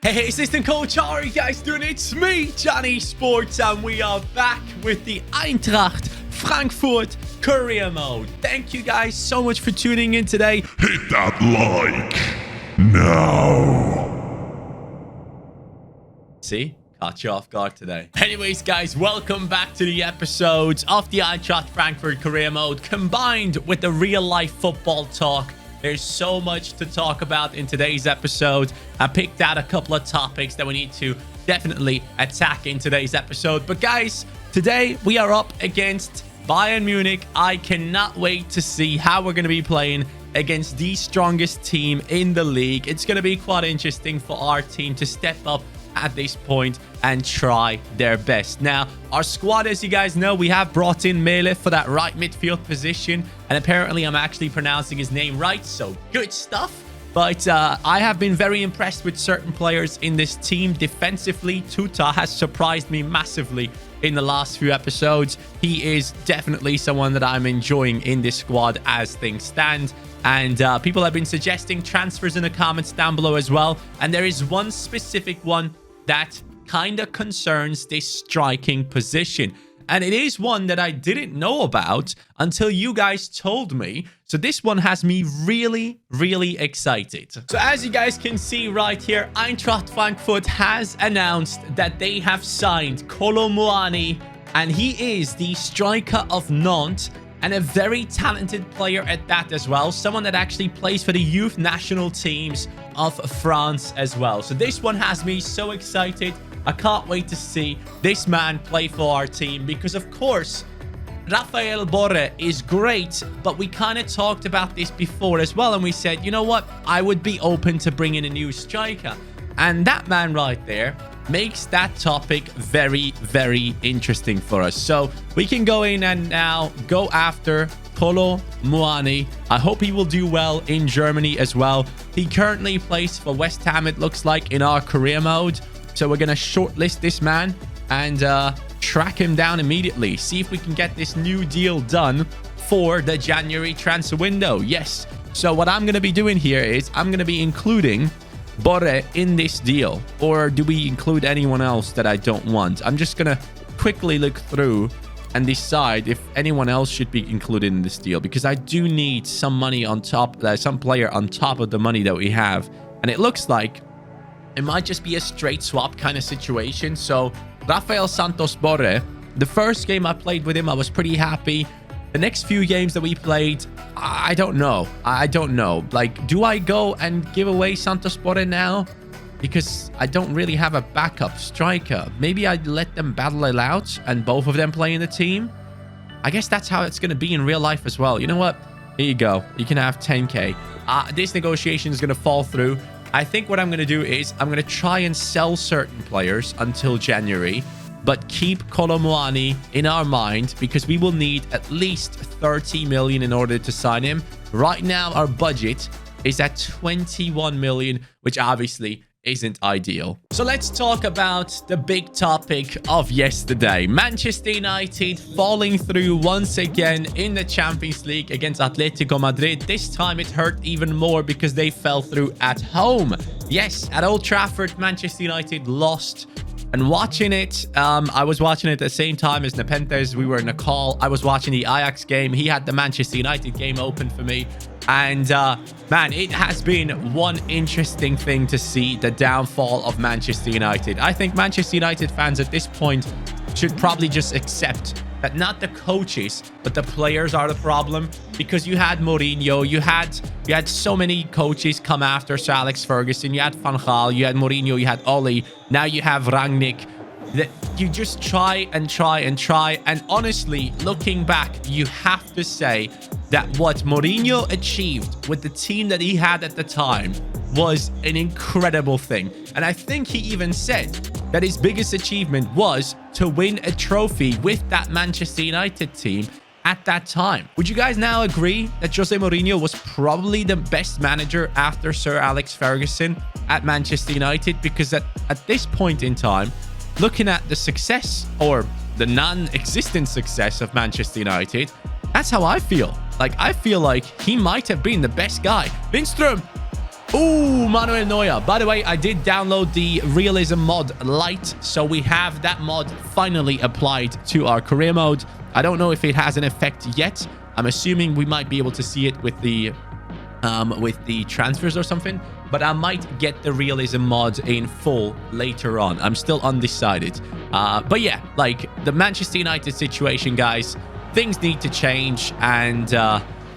Hey, assistant coach, how are you guys doing? It's me, Johnny Sports, and we are back with the Eintracht Frankfurt career mode. Thank you guys so much for tuning in today. Hit that like now. See? Caught you off guard today. Anyways, guys, welcome back to the episodes of the Eintracht Frankfurt career mode combined with the real life football talk. There's so much to talk about in today's episode. I picked out a couple of topics that we need to definitely attack in today's episode. But guys, today we are up against Bayern Munich. I cannot wait to see how we're going to be playing against the strongest team in the league. It's going to be quite interesting for our team to step up at this point and try their best. Now, our squad, as you guys know, we have brought in Mele for that right midfield position, and apparently I'm actually pronouncing his name right, so good stuff. But I have been very impressed with certain players in this team. Defensively, Tuta has surprised me massively in the last few episodes. He is definitely someone that I'm enjoying in this squad as things stand. And people have been suggesting transfers in the comments down below as well. And there is one specific one that kind of concerns this striking position. And it is one that I didn't know about until you guys told me. So this one has me really, really excited. So as you guys can see right here, Eintracht Frankfurt has announced that they have signed Kolo Muani. And he is the striker of Nantes. And a very talented player at that as well. Someone that actually plays for the youth national teams of France as well. So this one has me so excited. I can't wait to see this man play for our team. Because, of course, Rafael Borre is great. But we kind of talked about this before as well. And we said, you know what? I would be open to bringing a new striker. And that man right there makes that topic very, very interesting for us. So we can go in and now go after Kolo Muani. I hope he will do well in Germany as well. He currently plays for West Ham, it looks like, in our career mode. So we're going to shortlist this man and track him down immediately. See if we can get this new deal done for the January transfer window. Yes. So what I'm going to be doing here is I'm going to be including Borre in this deal. Or do we include anyone else that I don't want? I'm just gonna quickly look through and decide if anyone else should be included in this deal, because I do need some money on top, some player on top of the money that we have. And it looks like it might just be a straight swap kind of situation. So Rafael Santos Borre, the first game I played with him, I was pretty happy. The next few games that we played, I don't know. I don't know. Like, do I go and give away Santos Borre now? Because I don't really have a backup striker. Maybe I'd let them battle it out and both of them play in the team. I guess that's how it's going to be in real life as well. You know what? Here you go. You can have 10K. This negotiation is going to fall through. I think what I'm going to do is I'm going to try and sell certain players until January, but keep Kolo Muani in our mind because we will need at least 30 million in order to sign him. Right now, our budget is at 21 million, which obviously isn't ideal. So let's talk about the big topic of yesterday. Manchester United falling through once again in the Champions League against Atletico Madrid. This time it hurt even more because they fell through at home. Yes, at Old Trafford, Manchester United lost. And watching it, I was watching it at the same time as Nepenthes. We were in a call. I was watching the Ajax game. He had the Manchester United game open for me. And, man, it has been one interesting thing to see, the downfall of Manchester United. I think Manchester United fans at this point should probably just accept that not the coaches, but the players are the problem. Because you had Mourinho, you had so many coaches come after Sir Alex Ferguson. You had Van Gaal, you had Mourinho, you had Oli. Now you have Rangnick. That you just try and try and try. And honestly, looking back, you have to say that what Mourinho achieved with the team that he had at the time was an incredible thing. And I think he even said that his biggest achievement was to win a trophy with that Manchester United team at that time. Would you guys now agree that Jose Mourinho was probably the best manager after Sir Alex Ferguson at Manchester United? Because at this point in time, looking at the success or the non-existent success of Manchester United, that's how I feel. Like, I feel like he might have been the best guy. Lindström! Ooh, Manuel Neuer. By the way, I did download the Realism mod Lite, so we have that mod finally applied to our career mode. I don't know if it has an effect yet. I'm assuming we might be able to see it with the transfers or something, but I might get the Realism mod in full later on. I'm still undecided. But yeah, like the Manchester United situation, guys, things need to change, and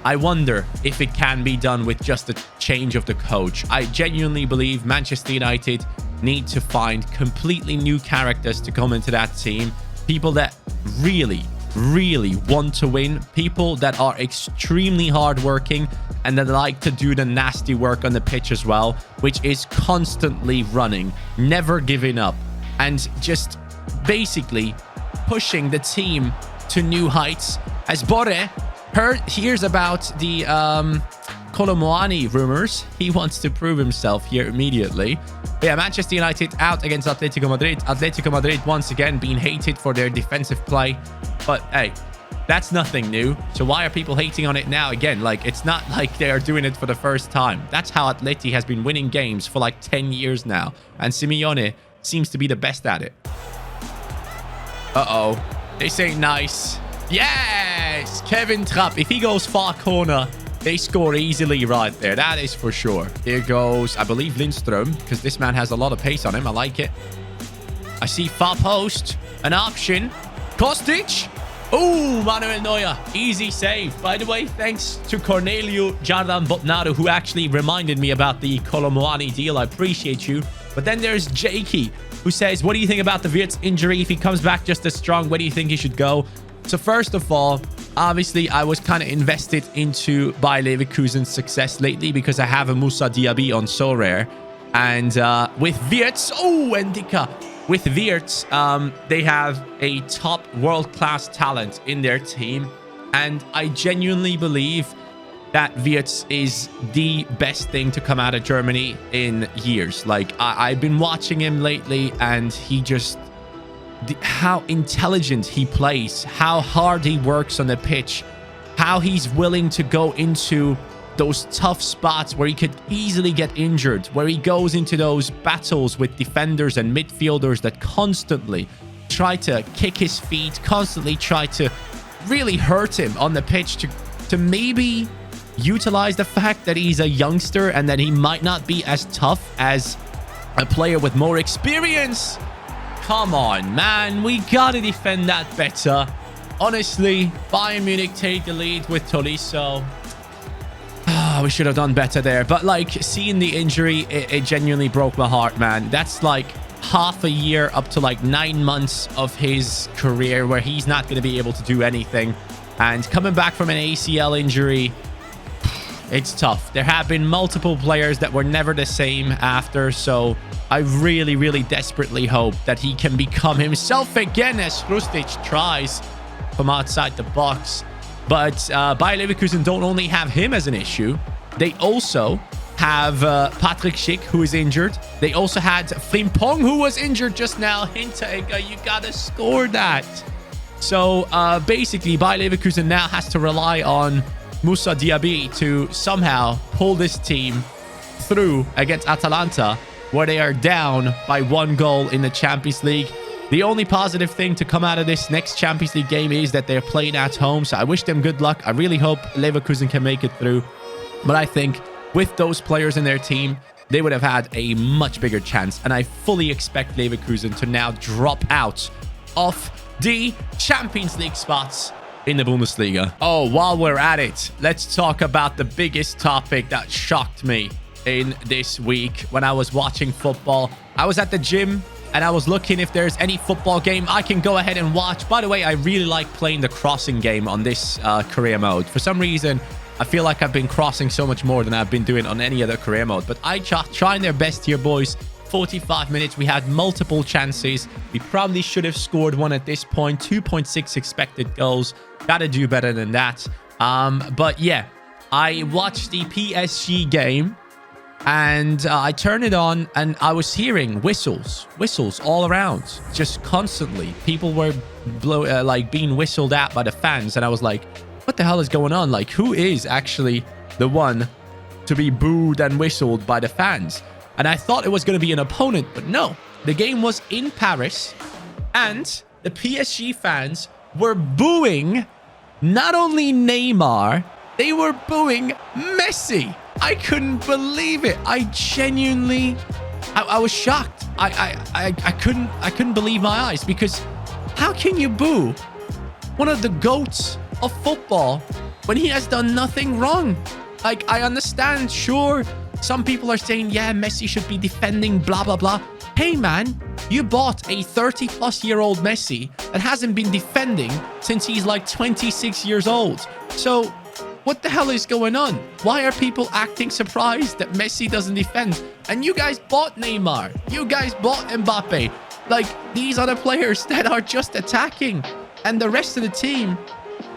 I wonder if it can be done with just a change of the coach. I genuinely believe Manchester United need to find completely new characters to come into that team. People that really want to win. People that are extremely hardworking and that like to do the nasty work on the pitch as well, which is constantly running, never giving up, and just basically pushing the team to new heights. As Borre hears about the Kolo Muani rumors, he wants to prove himself here immediately. But yeah, Manchester United out against Atletico Madrid. Atletico Madrid once again being hated for their defensive play. But hey, that's nothing new. So why are people hating on it now again? Like, it's not like they are doing it for the first time. That's how Atleti has been winning games for like 10 years now. And Simeone seems to be the best at it. Uh-oh. This ain't nice. Yes! Kevin Trapp. If he goes far corner, they score easily right there. That is for sure. Here goes, I believe, Lindström, because this man has a lot of pace on him. I like it. I see far post. An option. Kostic. Oh, Manuel Neuer. Easy save. By the way, thanks to Cornelio Jardim Botnaro, who actually reminded me about the Kolo Muani deal. I appreciate you. But then there's Jakey, who says, what do you think about the Wirtz injury? If he comes back just as strong, where do you think he should go? So first of all, obviously, I was kind of invested into Bayer Leverkusen's success lately because I have a Moussa Diaby on so rare. And with Wirtz, oh, Endika. With Wirtz, they have a top world-class talent in their team. And I genuinely believe that Wirtz is the best thing to come out of Germany in years. Like, I've been watching him lately, and he just... how intelligent he plays, how hard he works on the pitch, how he's willing to go into those tough spots where he could easily get injured, where he goes into those battles with defenders and midfielders that constantly try to kick his feet, constantly try to really hurt him on the pitch, to maybe utilize the fact that he's a youngster and that he might not be as tough as a player with more experience. Come on, man. We gotta defend that better. Honestly, Bayern Munich take the lead with Tolisso. We should have done better there. But, like, seeing the injury, it genuinely broke my heart, man. That's, like, half a year up to, like, 9 months of his career where he's not going to be able to do anything. And coming back from an ACL injury, it's tough. There have been multiple players that were never the same after, so I really desperately hope that he can become himself again as Hrustic tries from outside the box. But Bayer Leverkusen don't only have him as an issue. They also have Patrick Schick, who is injured. They also had Frimpong, who was injured just now. Hinteregger, you gotta score that. So basically, Bayer Leverkusen now has to rely on Moussa Diaby to somehow pull this team through against Atalanta, where they are down by 1 goal in the Champions League. The only positive thing to come out of this next Champions League game is that they're playing at home, so I wish them good luck. I really hope Leverkusen can make it through. But I think with those players in their team, they would have had a much bigger chance. And I fully expect Leverkusen to now drop out of the Champions League spots in the Bundesliga. Oh, while we're at it, let's talk about the biggest topic that shocked me in this week when I was watching football. I was at the gym and I was looking if there's any football game I can go ahead and watch. By the way, I really like playing the crossing game on this career mode. For some reason, I feel like I've been crossing so much more than I've been doing on any other career mode. But Eintracht trying their best here, boys. 45 minutes. We had multiple chances. We probably should have scored one at this point. 2.6 expected goals. Gotta do better than that. But yeah, I watched the PSG game. And I turned it on and I was hearing whistles all around, just constantly. People were being whistled at by the fans. And I was like, what the hell is going on? Like, who is actually the one to be booed and whistled by the fans. And I thought it was going to be an opponent, but no. The game was in Paris, and the PSG fans were booing not only Neymar, they were booing Messi. I couldn't believe it. I genuinely, I was shocked. I couldn't believe my eyes, because how can you boo one of the GOATs of football when he has done nothing wrong? Like, I understand, sure, some people are saying, yeah, Messi should be defending, blah, blah, blah. Hey, man, you bought a 30-plus-year-old Messi that hasn't been defending since he's like 26 years old. So what the hell is going on? Why are people acting surprised that Messi doesn't defend? And you guys bought Neymar. You guys bought Mbappe. Like, these are the players that are just attacking. And the rest of the team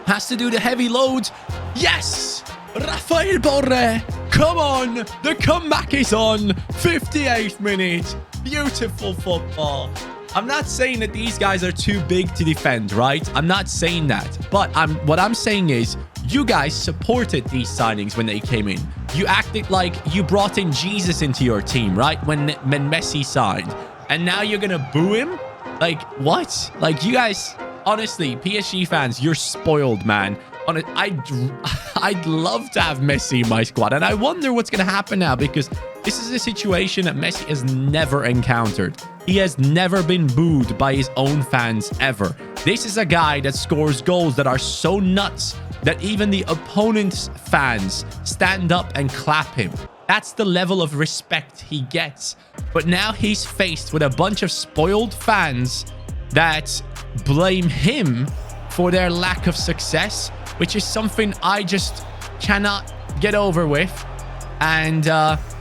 has to do the heavy load. Yes! Rafael Borre. Come on. The comeback is on. 58th minute. Beautiful football. I'm not saying that these guys are too big to defend, right? I'm not saying that. But what I'm saying is, you guys supported these signings when they came in. You acted like you brought in Jesus into your team, right? When Messi signed. And now you're going to boo him? Like, what? Like, you guys, honestly, PSG fans, you're spoiled, man. I'd love to have Messi in my squad. And I wonder what's going to happen now, because this is a situation that Messi has never encountered. He has never been booed by his own fans ever. This is a guy that scores goals that are so nuts that even the opponent's fans stand up and clap him. That's the level of respect he gets. But now he's faced with a bunch of spoiled fans that blame him for their lack of success, which is something I just cannot get over with. And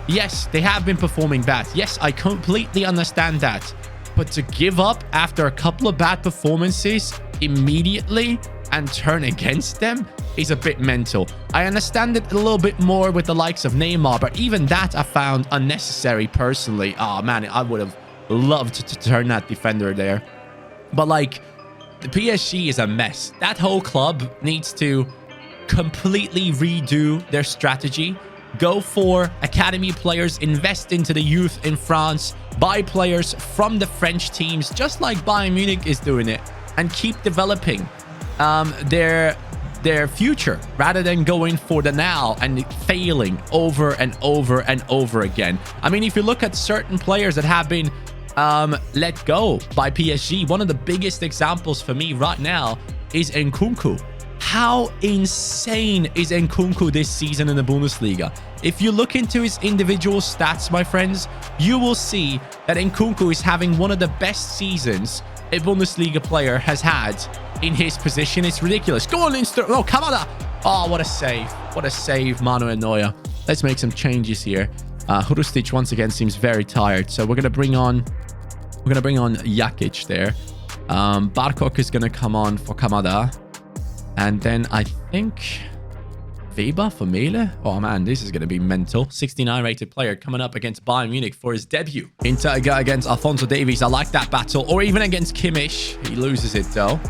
yes, they have been performing bad. Yes, I completely understand that. But to give up after a couple of bad performances immediately and turn against them is a bit mental. I understand it a little bit more with the likes of Neymar, but even that I found unnecessary personally. Oh man, I would have loved to turn that defender there. But like, the PSG is a mess. That whole club needs to completely redo their strategy. Go for academy players, invest into the youth in France, buy players from the French teams, just like Bayern Munich is doing it, and keep developing their future rather than going for the now and failing over and over and over again. I mean, if you look at certain players that have been let go by PSG, one of the biggest examples for me right now is Nkunku. How insane is Nkunku this season in the Bundesliga? If you look into his individual stats, my friends, you will see that Nkunku is having one of the best seasons a Bundesliga player has had in his position. It's ridiculous. Go on, Lindström. Oh, come on. Oh, what a save. What a save, Manuel Neuer. Let's make some changes here. Hrustic once again seems very tired. So we're going to bring on Jakic there. Barkok is going to come on for Kamada. And then I think Weber for Mele. Oh man, this is going to be mental. 69 rated player coming up against Bayern Munich for his debut. Hinteregger against Alphonso Davies. I like that battle. Or even against Kimmich. He loses it though.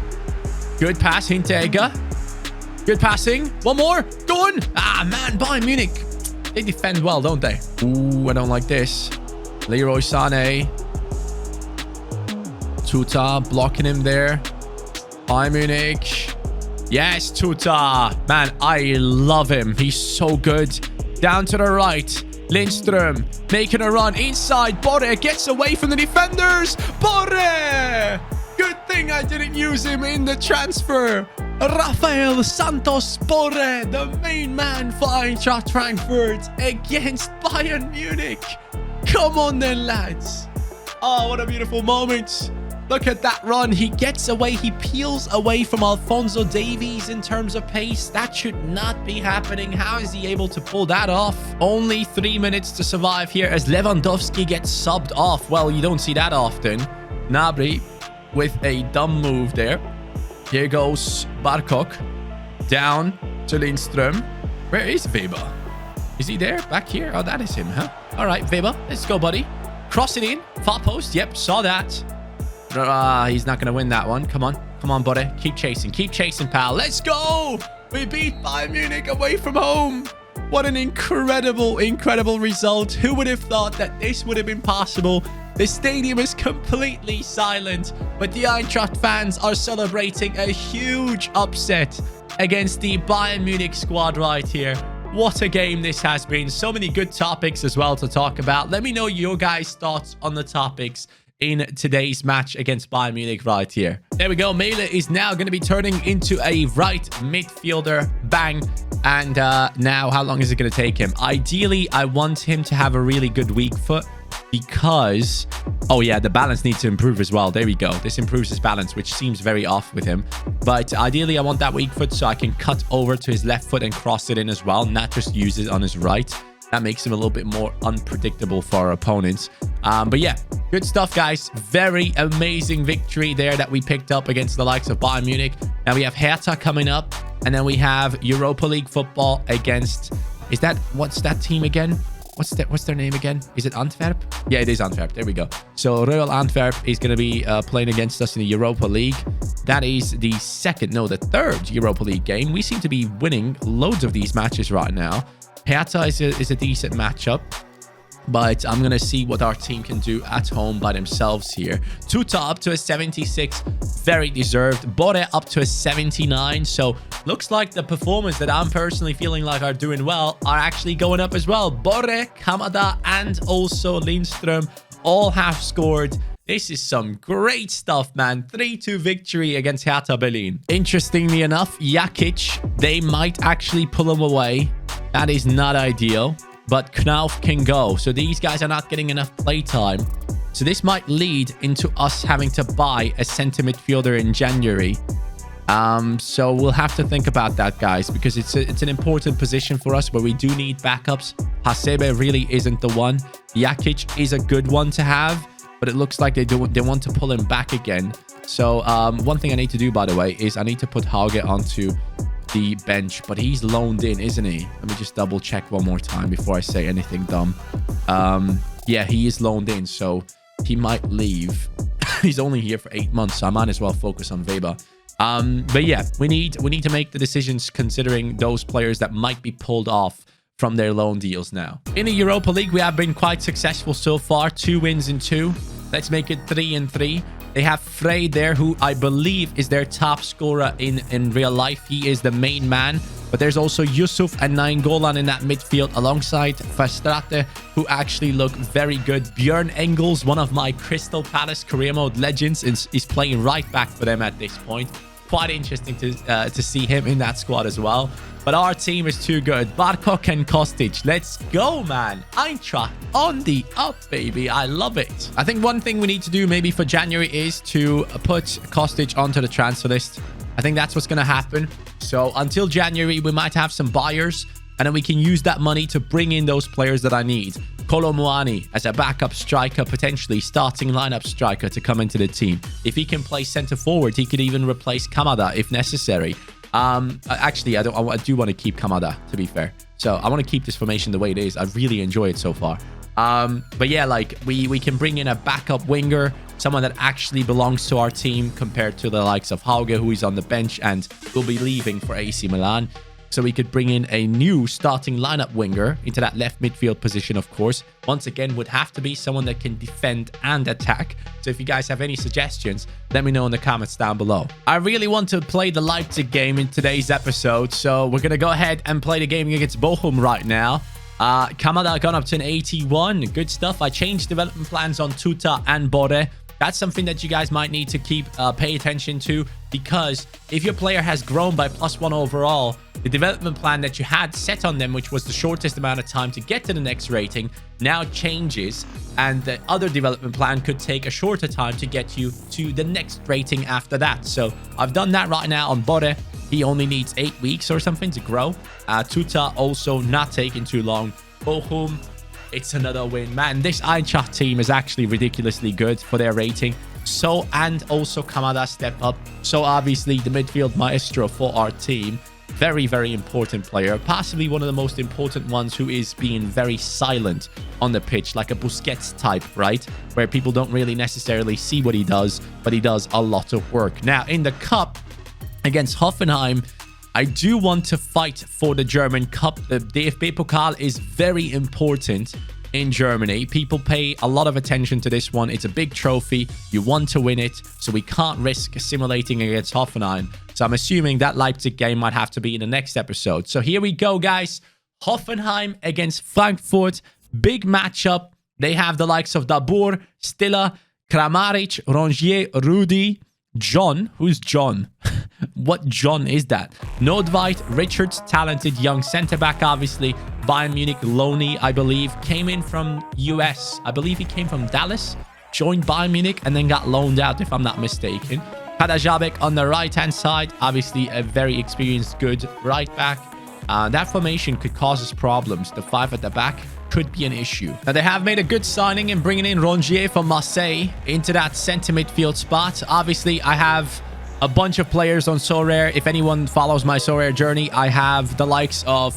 Good pass, Hinteregger. Good passing. One more. Go on. Ah man, Bayern Munich. They defend well, don't they? Ooh, I don't like this. Leroy Sané. Tuta blocking him there. Bayern Munich. Yes, Tuta. Man, I love him. He's so good. Down to the right. Lindström making a run inside. Borre gets away from the defenders. Borre! Good thing I didn't use him in the transfer. Rafael Santos Borre, the main man for Eintracht Frankfurt against Bayern Munich. Come on then, lads. Oh, what a beautiful moment. Look at that run. He gets away. He peels away from Alphonso Davies in terms of pace. That should not be happening. How is he able to pull that off? Only 3 minutes to survive here as Lewandowski gets subbed off. Well, you don't see that often. Gnabry with a dumb move there. Here goes Barkok. Down to Lindström. Where is Weber? Is he there? Back here? Oh, that is him, huh? All right, Weber. Let's go, buddy. Cross it in. Far post. Yep, saw that. He's not going to win that one. Come on. Come on, buddy. Keep chasing. Keep chasing, pal. Let's go. We beat Bayern Munich away from home. What an incredible, incredible result. Who would have thought that this would have been possible? The stadium is completely silent, but the Eintracht fans are celebrating a huge upset against the Bayern Munich squad right here. What a game this has been. So many good topics as well to talk about. Let me know your guys' thoughts on the topics in today's match against Bayern Munich right here. There we go. Mele is now going to be turning into a right midfielder. Bang. And now, how long is it going to take him? Ideally, I want him to have a really good weak foot because... Oh, yeah, the balance needs to improve as well. There we go. This improves his balance, which seems very off with him. But ideally, I want that weak foot so I can cut over to his left foot and cross it in as well, not just use it on his right. That makes him a little bit more unpredictable for our opponents. But yeah, good stuff, guys. Very amazing victory there that we picked up against the likes of Bayern Munich. Now we have Hertha coming up. And then we have Europa League football against... Is that... What's that team again? What's their name again? Is it Antwerp? Yeah, it is Antwerp. There we go. So Royal Antwerp is going to be playing against us in the Europa League. That is the third Europa League game. We seem to be winning loads of these matches right now. Hertha is a decent matchup. But I'm going to see what our team can do at home by themselves here. Tuta up to a 76. Very deserved. Bore up to a 79. So looks like the performers that I'm personally feeling like are doing well are actually going up as well. Bore, Kamada, and also Lindström all have scored. This is some great stuff, man. 3-2 victory against Hertha Berlin. Interestingly enough, Jakic, they might actually pull him away. That is not ideal. But Knauf can go. So these guys are not getting enough playtime. So this might lead into us having to buy a center midfielder in January. So we'll have to think about that, guys, because it's an important position for us where we do need backups. Hasebe really isn't the one. Jakic is a good one to have, but it looks like they want to pull him back again. So one thing I need to do, by the way, is I need to put Hauge onto the bench, but he's loaned in, isn't he? Let me just double check one more time before I say anything dumb. Yeah, he is loaned in, so he might leave. He's only here for 8 months, so I might as well focus on Weber. But yeah, we need to make the decisions considering those players that might be pulled off from their loan deals now. In the Europa League, we have been quite successful so far. 2 wins in 2. Let's make it 3-3. They have Frey there, who I believe is their top scorer in real life. He is the main man. But there's also Yusuf and Nainggolan in that midfield alongside Verstraete, who actually look very good. Björn Engels, one of my Crystal Palace career mode legends, is playing right back for them at this point. Quite interesting to see him in that squad as well. But our team is too good. Barkok and Kostic. Let's go, man. Eintracht on the up, baby. I love it. I think one thing we need to do maybe for January is to put Kostic onto the transfer list. I think that's what's going to happen. So until January, we might have some buyers. And then we can use that money to bring in those players that I need. Kolo Muani as a backup striker, potentially starting lineup striker to come into the team. If he can play center forward, he could even replace Kamada if necessary. Actually, I do want to keep Kamada, to be fair. So I want to keep this formation the way it is. I really enjoy it so far. But yeah, like we can bring in a backup winger, someone that actually belongs to our team compared to the likes of Hauge, who is on the bench and will be leaving for AC Milan. So we could bring in a new starting lineup winger into that left midfield position, of course. Once again, would have to be someone that can defend and attack. So if you guys have any suggestions, let me know in the comments down below. I really want to play the Leipzig game in today's episode. So we're going to go ahead and play the game against Bochum right now. Kamada gone up to an 81. Good stuff. I changed development plans on Tuta and Bore. That's something that you guys might need to pay attention to, because if your player has grown by +1 overall, the development plan that you had set on them, which was the shortest amount of time to get to the next rating, now changes, and the other development plan could take a shorter time to get you to the next rating after that. So I've done that right now on Bore. He only needs 8 weeks or something to grow. Tuta also not taking too long. Bochum, it's another win. Man, this Eintracht team is actually ridiculously good for their rating. So, and also Kamada step up. So obviously the midfield maestro for our team. Very, very important player. Possibly one of the most important ones who is being very silent on the pitch, like a Busquets type, right? Where people don't really necessarily see what he does, but he does a lot of work. Now, in the cup against Hoffenheim, I do want to fight for the German Cup. The DFB Pokal is very important in Germany. People pay a lot of attention to this one. It's a big trophy. You want to win it, so we can't risk simulating against Hoffenheim. So I'm assuming that Leipzig game might have to be in the next episode. So here we go, guys. Hoffenheim against Frankfurt. Big matchup. They have the likes of Dabur, Stiller, Kramaric, Rongier, Rudy, John. Who's John? What John is that? Nordweit, Richards, talented young centre-back, obviously. Bayern Munich, Loney, I believe, came in from US. I believe he came from Dallas, joined Bayern Munich, and then got loaned out, if I'm not mistaken. Kadajabek on the right-hand side. Obviously, a very experienced, good right-back. That formation could cause us problems. The 5 at the back could be an issue. Now, they have made a good signing in bringing in Rongier from Marseille into that centre midfield spot. Obviously, I have a bunch of players on Sorare. If anyone follows my Sorare journey, I have the likes of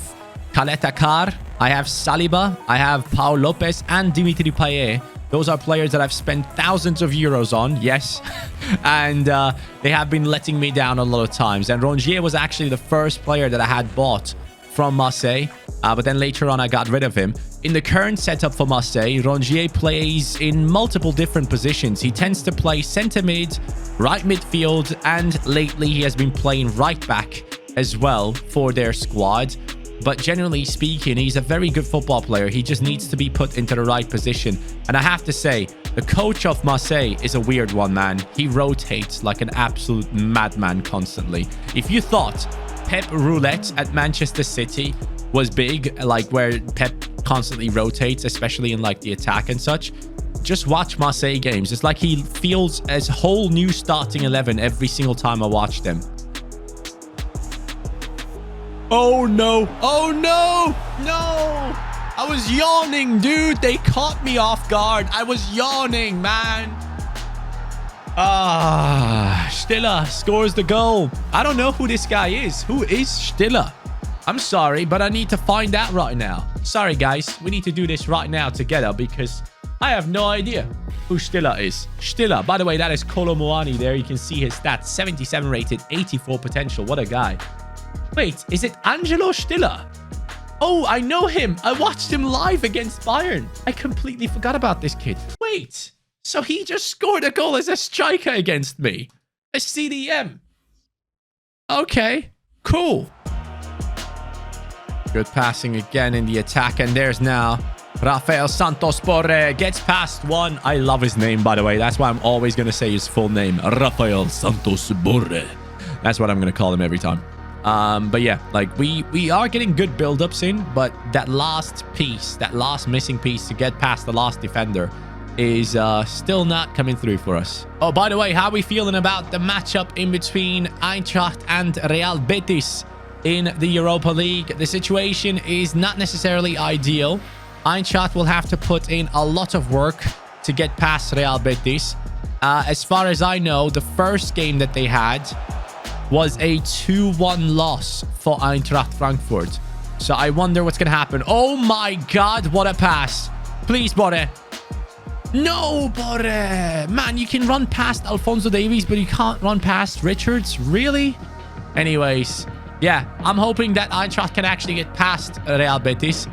Kaleta Kar, I have Saliba, I have Paul Lopez, and Dimitri Payet. Those are players that I've spent thousands of euros on, yes. And they have been letting me down a lot of times. And Rongier was actually the first player that I had bought from Marseille. But then later on, I got rid of him. In the current setup for Marseille, Rongier plays in multiple different positions. He tends to play centre mid, right midfield, and lately he has been playing right back as well for their squad. But generally speaking, he's a very good football player. He just needs to be put into the right position. And I have to say, the coach of Marseille is a weird one, man. He rotates like an absolute madman constantly. If you thought Pep Roulette at Manchester City was big, like where Pep constantly rotates, especially in like the attack and such, just watch Marseille games. It's like he feels as whole new starting 11 every single time I watch them. Oh no, oh no, no, I was yawning, dude. They caught me off guard. I was yawning, man. Stiller scores the goal. I don't know who this guy is. Who is Stiller? I'm sorry, but I need to find out right now. Sorry, guys. We need to do this right now together because I have no idea who Stiller is. Stiller, by the way, that is Kolo Muani there. You can see his stats. 77 rated, 84 potential. What a guy. Wait, is it Angelo Stiller? Oh, I know him. I watched him live against Bayern. I completely forgot about this kid. Wait, so he just scored a goal as a striker against me? A CDM? Okay, cool. Good passing again in the attack. And there's now Rafael Santos Borre. Gets past one. I love his name, by the way. That's why I'm always going to say his full name. Rafael Santos Borre. That's what I'm going to call him every time. But yeah, like we are getting good build-ups in, but that last piece, that last missing piece to get past the last defender is still not coming through for us. Oh, by the way, how are we feeling about the matchup in between Eintracht and Real Betis in the Europa League? The situation is not necessarily ideal. Eintracht will have to put in a lot of work to get past Real Betis. As far as I know, the first game that they had was a 2-1 loss for Eintracht Frankfurt. So I wonder what's going to happen. Oh my God, what a pass. Please, Borre. No, Borre. Man, you can run past Alphonso Davies, but you can't run past Richards. Really? Anyways, yeah, I'm hoping that Eintracht can actually get past Real Betis.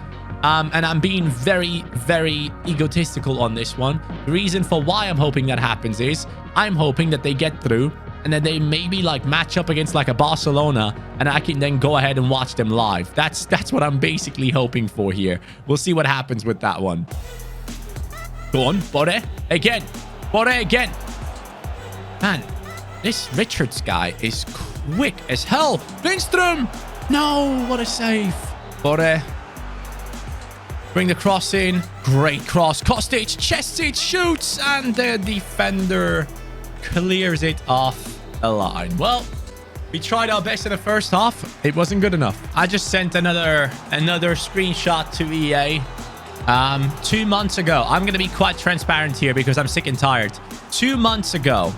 And I'm being very, very egotistical on this one. The reason for why I'm hoping that happens is I'm hoping that they get through and then they maybe like match up against like a Barcelona and I can then go ahead and watch them live. That's what I'm basically hoping for here. We'll see what happens with that one. Go on, Borre. Again. Borre again. Man, this Richards guy is quick as hell. Lindström. No, what a save. Borre. Bring the cross in. Great cross. Kostic chests it, shoots, and the defender clears it off the line. Well, we tried our best in the first half. It wasn't good enough. I just sent another screenshot to EA 2 months ago. I'm going to be quite transparent here because I'm sick and tired. 2 months ago,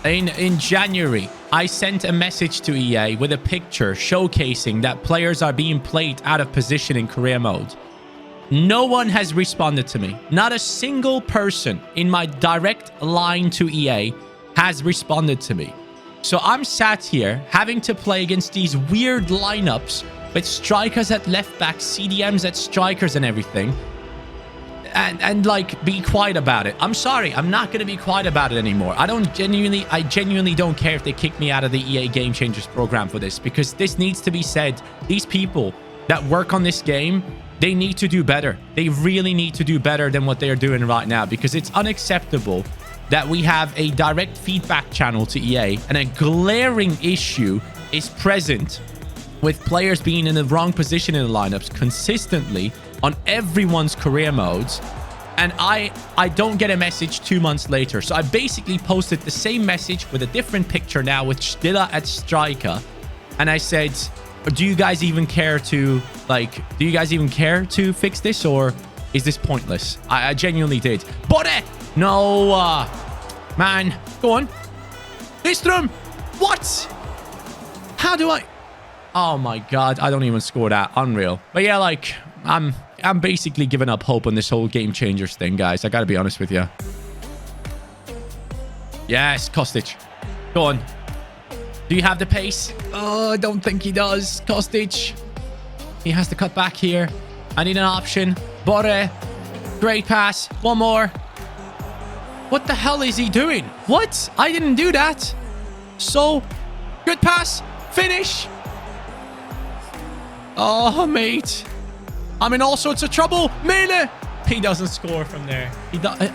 in January, I sent a message to EA with a picture showcasing that players are being played out of position in career mode. No one has responded to me. Not a single person in my direct line to EA has responded to me. So I'm sat here having to play against these weird lineups with strikers at left back, CDMs at strikers and everything. And like, be quiet about it. I'm sorry. I'm not going to be quiet about it anymore. I genuinely don't care if they kick me out of the EA Game Changers program for this, because this needs to be said. These people that work on this game, they need to do better. They really need to do better than what they're doing right now, because it's unacceptable that we have a direct feedback channel to EA and a glaring issue is present with players being in the wrong position in the lineups consistently on everyone's career modes, and I don't get a message 2 months later. So I basically posted the same message with a different picture now with Stiller at striker, and I said, do you guys even care to fix this, or is this pointless? I genuinely did. Bode! No, man, go on. Listrom! What? How do I... Oh my god, I don't even score that. Unreal. But yeah, like, I'm basically giving up hope on this whole Game Changers thing, guys. I gotta be honest with you. Yes, Kostic. Go on. Do you have the pace? Oh, I don't think he does. Kostic. He has to cut back here. I need an option. Bode. Great pass. One more. What the hell is he doing? What? I didn't do that. So, good pass. Finish. Oh, mate. I'm in all sorts of trouble. Mele. He doesn't score from there.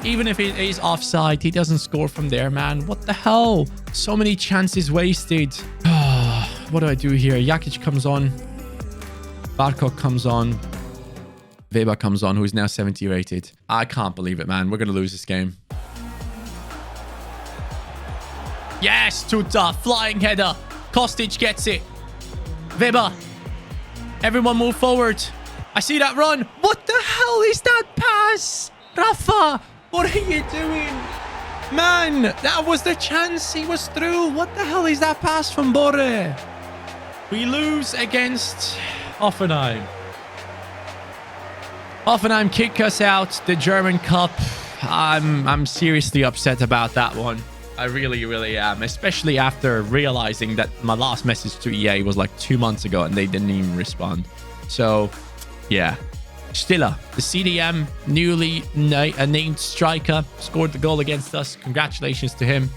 Even if it is offside, he doesn't score from there, man. What the hell? So many chances wasted. What do I do here? Jakic comes on. Barkok comes on. Weber comes on, who is now 70 rated. I can't believe it, man. We're going to lose this game. Yes, Tuta. Flying header. Kostic gets it. Weber. Everyone move forward. I see that run. What the hell is that pass? Rafa, what are you doing? Man, that was the chance. He was through. What the hell is that pass from Bode? We lose against Hoffenheim. Hoffenheim kick us out the German Cup. I'm seriously upset about that one. I really, really am. Especially after realizing that my last message to EA was like 2 months ago and they didn't even respond. So, yeah. Stiller, the CDM, newly named striker, scored the goal against us. Congratulations to him.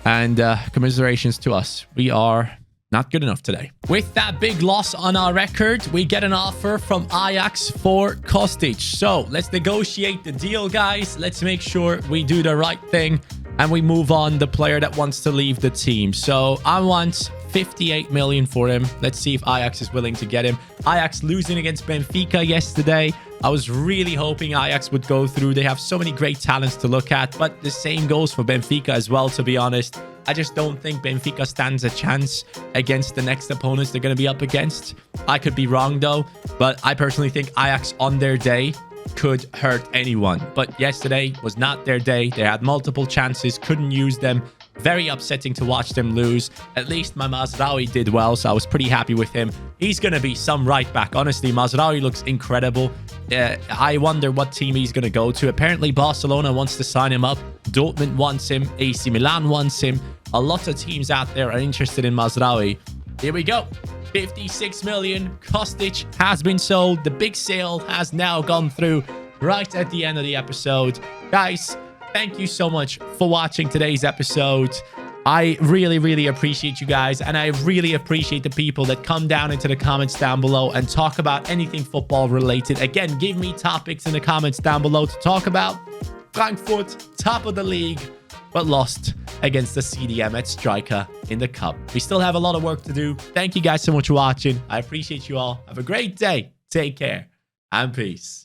And commiserations to us. We are not good enough today. With that big loss on our record, we get an offer from Ajax for Kostic. So, let's negotiate the deal, guys. Let's make sure we do the right thing. And we move on the player that wants to leave the team. So I want 58 million for him. Let's see if Ajax is willing to get him. Ajax losing against Benfica yesterday. I was really hoping Ajax would go through. They have so many great talents to look at. But the same goes for Benfica as well, to be honest. I just don't think Benfica stands a chance against the next opponents they're going to be up against. I could be wrong, though. But I personally think Ajax on their day could hurt anyone. But yesterday was not their day. They had multiple chances, couldn't use them. Very upsetting to watch them lose. At least my Mazraoui did well, so I was pretty happy with him. He's going to be some right back. Honestly, Mazraoui looks incredible. I wonder what team he's going to go to. Apparently, Barcelona wants to sign him up. Dortmund wants him. AC Milan wants him. A lot of teams out there are interested in Mazraoui. Here we go. 56 million. Kostic has been sold. The big sale has now gone through right at the end of the episode. Guys, thank you so much for watching today's episode. I really, really appreciate you guys. And I really appreciate the people that come down into the comments down below and talk about anything football related. Again, give me topics in the comments down below to talk about. Frankfurt, top of the league, but lost against the CDM at striker in the cup. We still have a lot of work to do. Thank you guys so much for watching. I appreciate you all. Have a great day. Take care and peace.